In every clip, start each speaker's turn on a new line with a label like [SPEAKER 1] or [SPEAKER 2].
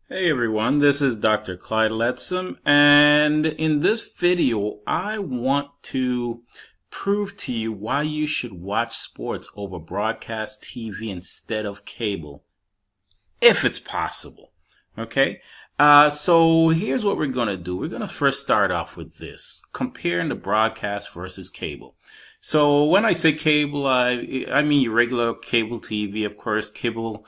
[SPEAKER 1] Hey everyone, this is Dr. Clyde Letzum, and in this video, I want to prove to you why you should watch sports over broadcast TV instead of cable, if it's possible. Okay? So here's what we're going to do. We're going to first start off with this, comparing the broadcast versus cable. So when I say cable, I mean your regular cable TV. Of course, cable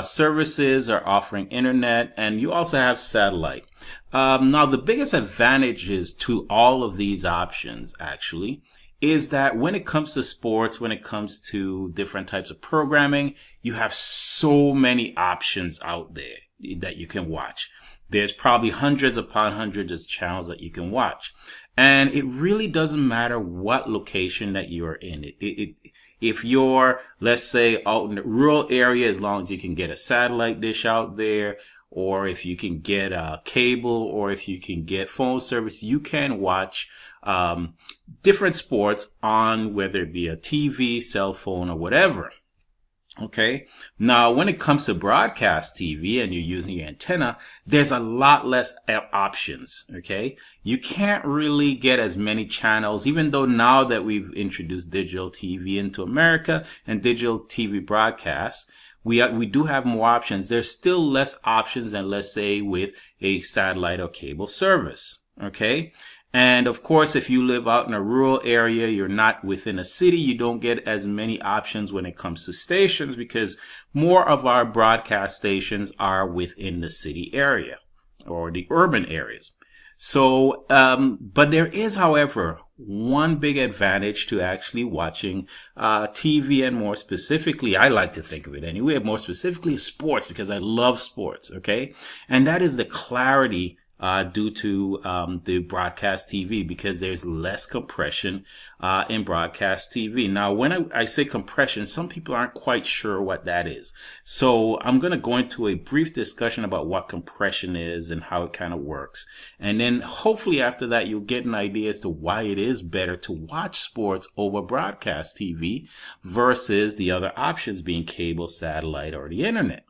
[SPEAKER 1] services are offering internet, and you also have satellite. Now, the biggest advantages to all of these options, actually, is that when it comes to sports, when it comes to different types of programming, you have so many options out there that you can watch. There's probably hundreds upon hundreds of channels that you can watch. And it really doesn't matter what location that you're in. If you're, let's say, out in the rural area, as long as you can get a satellite dish out there, or if you can get a cable, or if you can get phone service, you can watch different sports on whether it be a TV, cell phone, or whatever. Okay. Now, when it comes to broadcast TV and you're using your antenna, there's a lot less options. Okay. You can't really get as many channels, even though now that we've introduced digital TV into America and digital TV broadcasts, we do have more options. There's still less options than, let's say, with a satellite or cable service. Okay. And of course, if you live out in a rural area, you're not within a city, you don't get as many options when it comes to stations because more of our broadcast stations are within the city area or the urban areas. So, but there is, however, one big advantage to actually watching TV, and more specifically, I like to think of it anyway, more specifically sports, because I love sports, okay? And that is the clarity due to the broadcast TV, because there's less compression in broadcast TV. Now, when I say compression, some people aren't quite sure what that is. So I'm going to go into a brief discussion about what compression is and how it kind of works. And then hopefully after that, you'll get an idea as to why it is better to watch sports over broadcast TV versus the other options being cable, satellite, or the internet.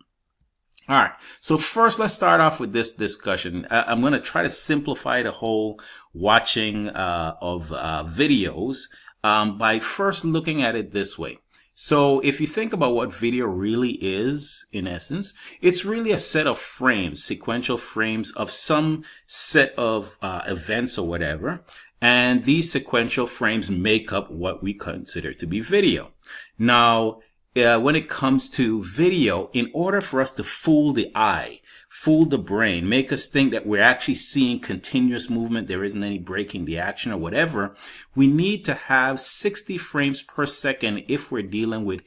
[SPEAKER 1] All right. So first, let's start off with this discussion. I'm going to try to simplify the whole watching of videos by first looking at it this way. So if you think about what video really is, in essence, it's really a set of frames, sequential frames of some set of events or whatever. And these sequential frames make up what we consider to be video. Now, when it comes to video, in order for us to fool the eye, fool the brain, make us think that we're actually seeing continuous movement, there isn't any breaking the action or whatever, we need to have 60 frames per second if we're dealing with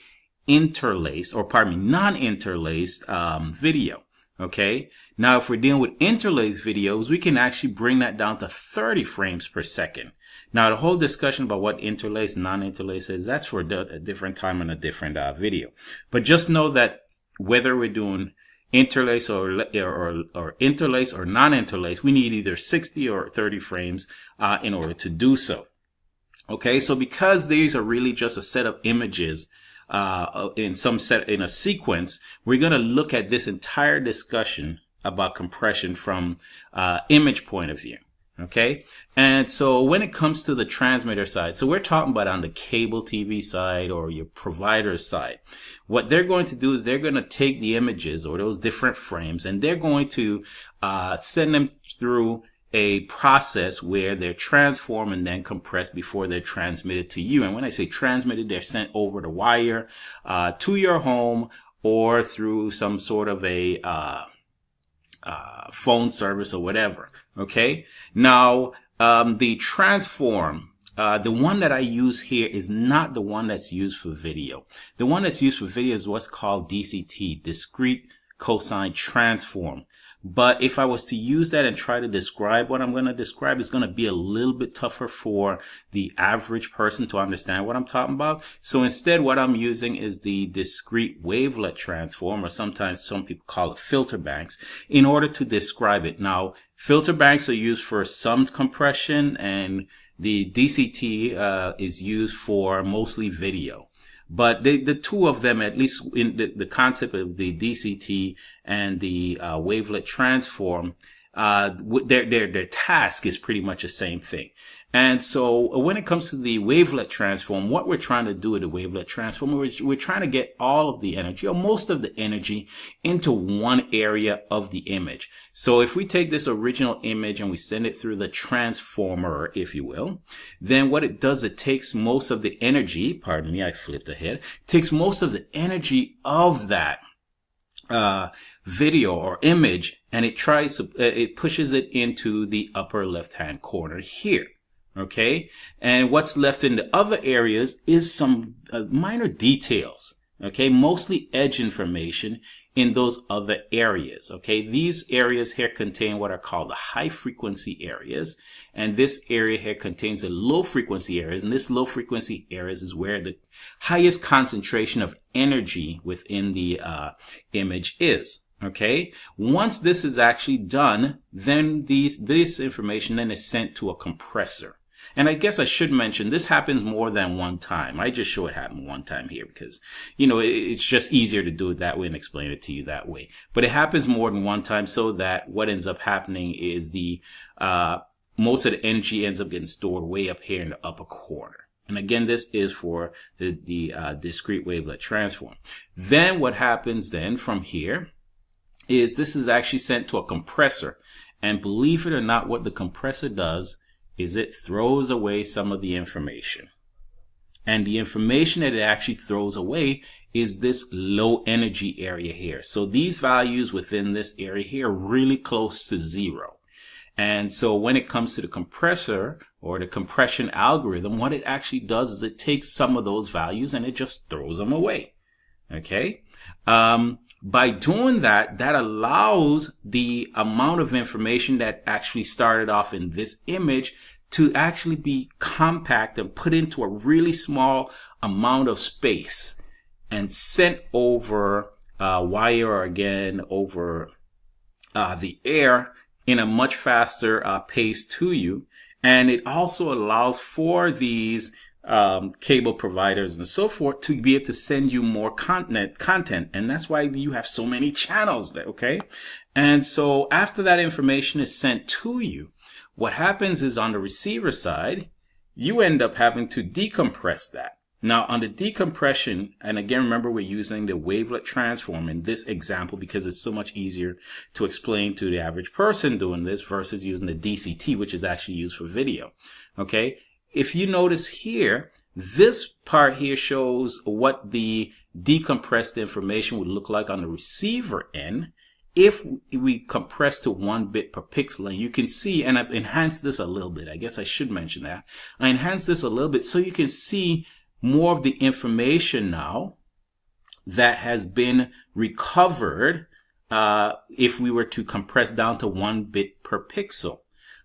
[SPEAKER 1] non-interlaced video. Okay. Now, if we're dealing with interlaced videos, we can actually bring that down to 30 frames per second. Now, the whole discussion about what interlaced and non-interlaced is, that's for a different time and a different video. But just know that whether we're doing interlaced or interlaced or non-interlaced, we need either 60 or 30 frames in order to do so. Okay, so because these are really just a set of images in a sequence, we're going to look at this entire discussion about compression from image point of view. Okay. And so when it comes to the transmitter side, so we're talking about on the cable TV side or your provider side, what they're going to do is they're going to take the images or those different frames and they're going to send them through a process where they're transformed and then compressed before they're transmitted to you. And when I say transmitted, they're sent over the wire to your home or through some sort of a phone service or whatever. Okay. Now, the transform, the one that I use here is not the one that's used for video. The one that's used for video is what's called DCT, discrete cosine transform. But if I was to use that and try to describe what I'm going to describe, it's going to be a little bit tougher for the average person to understand what I'm talking about. So instead, what I'm using is the discrete wavelet transform, or sometimes some people call it filter banks, in order to describe it. Now, filter banks are used for some compression, and the DCT is used for mostly video. But the two of them, at least in the concept of the DCT and the wavelet transform, their task is pretty much the same thing. And so when it comes to the wavelet transform, what we're trying to do with the wavelet transform, we're trying to get all of the energy, or most of the energy, into one area of the image. So if we take this original image and we send it through the transformer, if you will, then what it does, it takes most of the energy, pardon me, I flipped ahead, takes most of the energy of that video or image, and it pushes it into the upper left hand corner here. Okay, and what's left in the other areas is some minor details. Okay, mostly edge information in those other areas. Okay, these areas here contain what are called the high frequency areas, and this area here contains the low frequency areas, and this low frequency areas is where the highest concentration of energy within the image is. Okay, once this is actually done, then this information then is sent to a compressor. And I guess I should mention this happens more than one time. I just show it happen one time here because, you know, it's just easier to do it that way and explain it to you that way. But it happens more than one time, so that what ends up happening is the most of the energy ends up getting stored way up here in the upper corner. And again, this is for the discrete wavelet transform. Then what happens then from here is this is actually sent to a compressor. And believe it or not, what the compressor does is it throws away some of the information. And the information that it actually throws away is this low energy area here. So these values within this area here are really close to zero. And so when it comes to the compressor or the compression algorithm, what it actually does is it takes some of those values and it just throws them away. Okay. By doing that, that allows the amount of information that actually started off in this image to actually be compact and put into a really small amount of space and sent over wire, or again over the air in a much faster pace to you. And it also allows for these cable providers and so forth to be able to send you more content, and that's why you have so many channels there. Okay, and so after that information is sent to you, what happens is on the receiver side, you end up having to decompress that. Now on the decompression, and again remember we're using the wavelet transform in this example because it's so much easier to explain to the average person doing this versus using the DCT, which is actually used for video. Okay, if you notice here, this part here shows what the decompressed information would look like on the receiver end if we compress to 1 bit per pixel. And you can see, and I've enhanced this a little bit. I guess I should mention that. I enhanced this a little bit so you can see more of the information now that has been recovered if we were to compress down to 1 bit per pixel.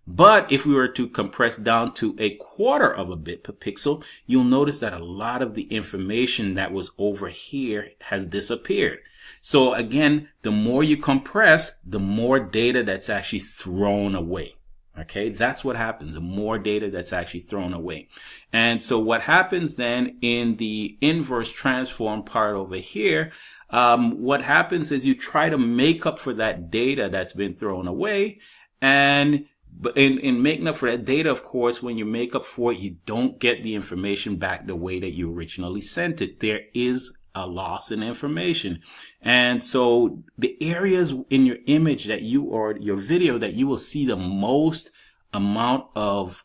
[SPEAKER 1] But if we were to compress down to 1/4 of a bit per pixel, you'll notice that a lot of the information that was over here has disappeared. So again, the more you compress, the more data that's actually thrown away. Okay, that's what happens. The more data that's actually thrown away. And so what happens then in the inverse transform part over here, what happens is you try to make up for that data that's been thrown away. And but in making up for that data, of course, when you make up for it, you don't get the information back the way that you originally sent it. There is a loss in information. And so the areas in your image that you, or your video, that you will see the most amount of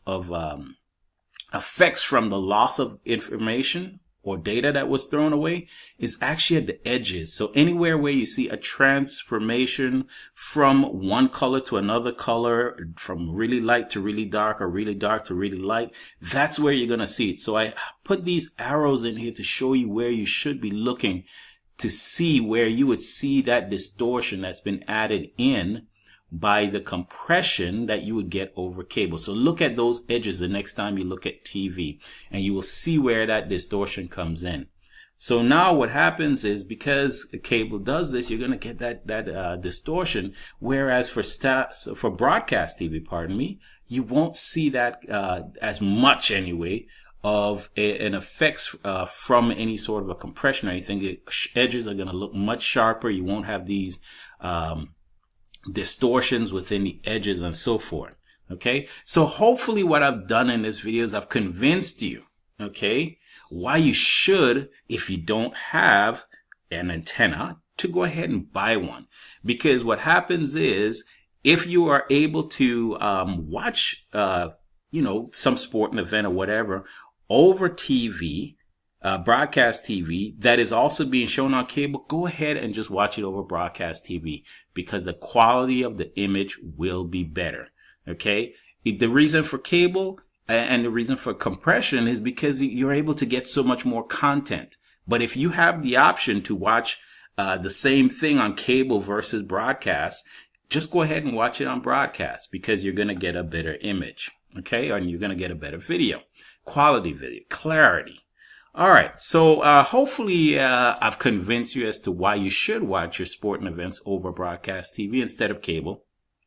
[SPEAKER 1] effects from the loss of information or data that was thrown away is actually at the edges. So anywhere where you see a transformation from one color to another color, from really light to really dark, or really dark to really light, that's where you're going to see it. So I put these arrows in here to show you where you should be looking to see where you would see that distortion that's been added in by the compression that you would get over cable. So look at those edges the next time you look at TV, and you will see where that distortion comes in. So now what happens is, because cable does this, you're going to get that distortion, whereas for broadcast TV, pardon me, you won't see that as much anyway of an effects from any sort of a compression or anything. The edges are going to look much sharper. You won't have these distortions within the edges and so forth. Okay, so hopefully what I've done in this video is I've convinced you, okay, why you should, if you don't have an antenna, to go ahead and buy one. Because what happens is, if you are able to watch some sporting event or whatever over TV, broadcast TV, that is also being shown on cable, go ahead and just watch it over broadcast TV, because the quality of the image will be better. Okay, the reason for cable and the reason for compression is because you're able to get so much more content. But if you have the option to watch the same thing on cable versus broadcast, just go ahead and watch it on broadcast, because you're going to get a better image. Okay, and you're going to get a better video, quality video, clarity. All right, so hopefully I've convinced you as to why you should watch your sporting events over broadcast TV instead of cable,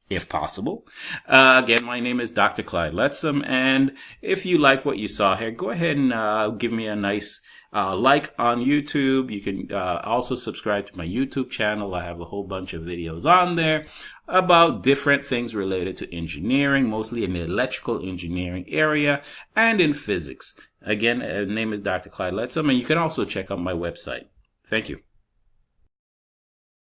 [SPEAKER 1] if possible. Again, my name is Dr. Clyde Letzum, and if you like what you saw here, go ahead and give me a nice like on YouTube. You can also subscribe to my YouTube channel. I have a whole bunch of videos on there about different things related to engineering, mostly in the electrical engineering area and in physics. Again, my name is Dr. Clyde Letzum, and you can also check out my website. Thank you.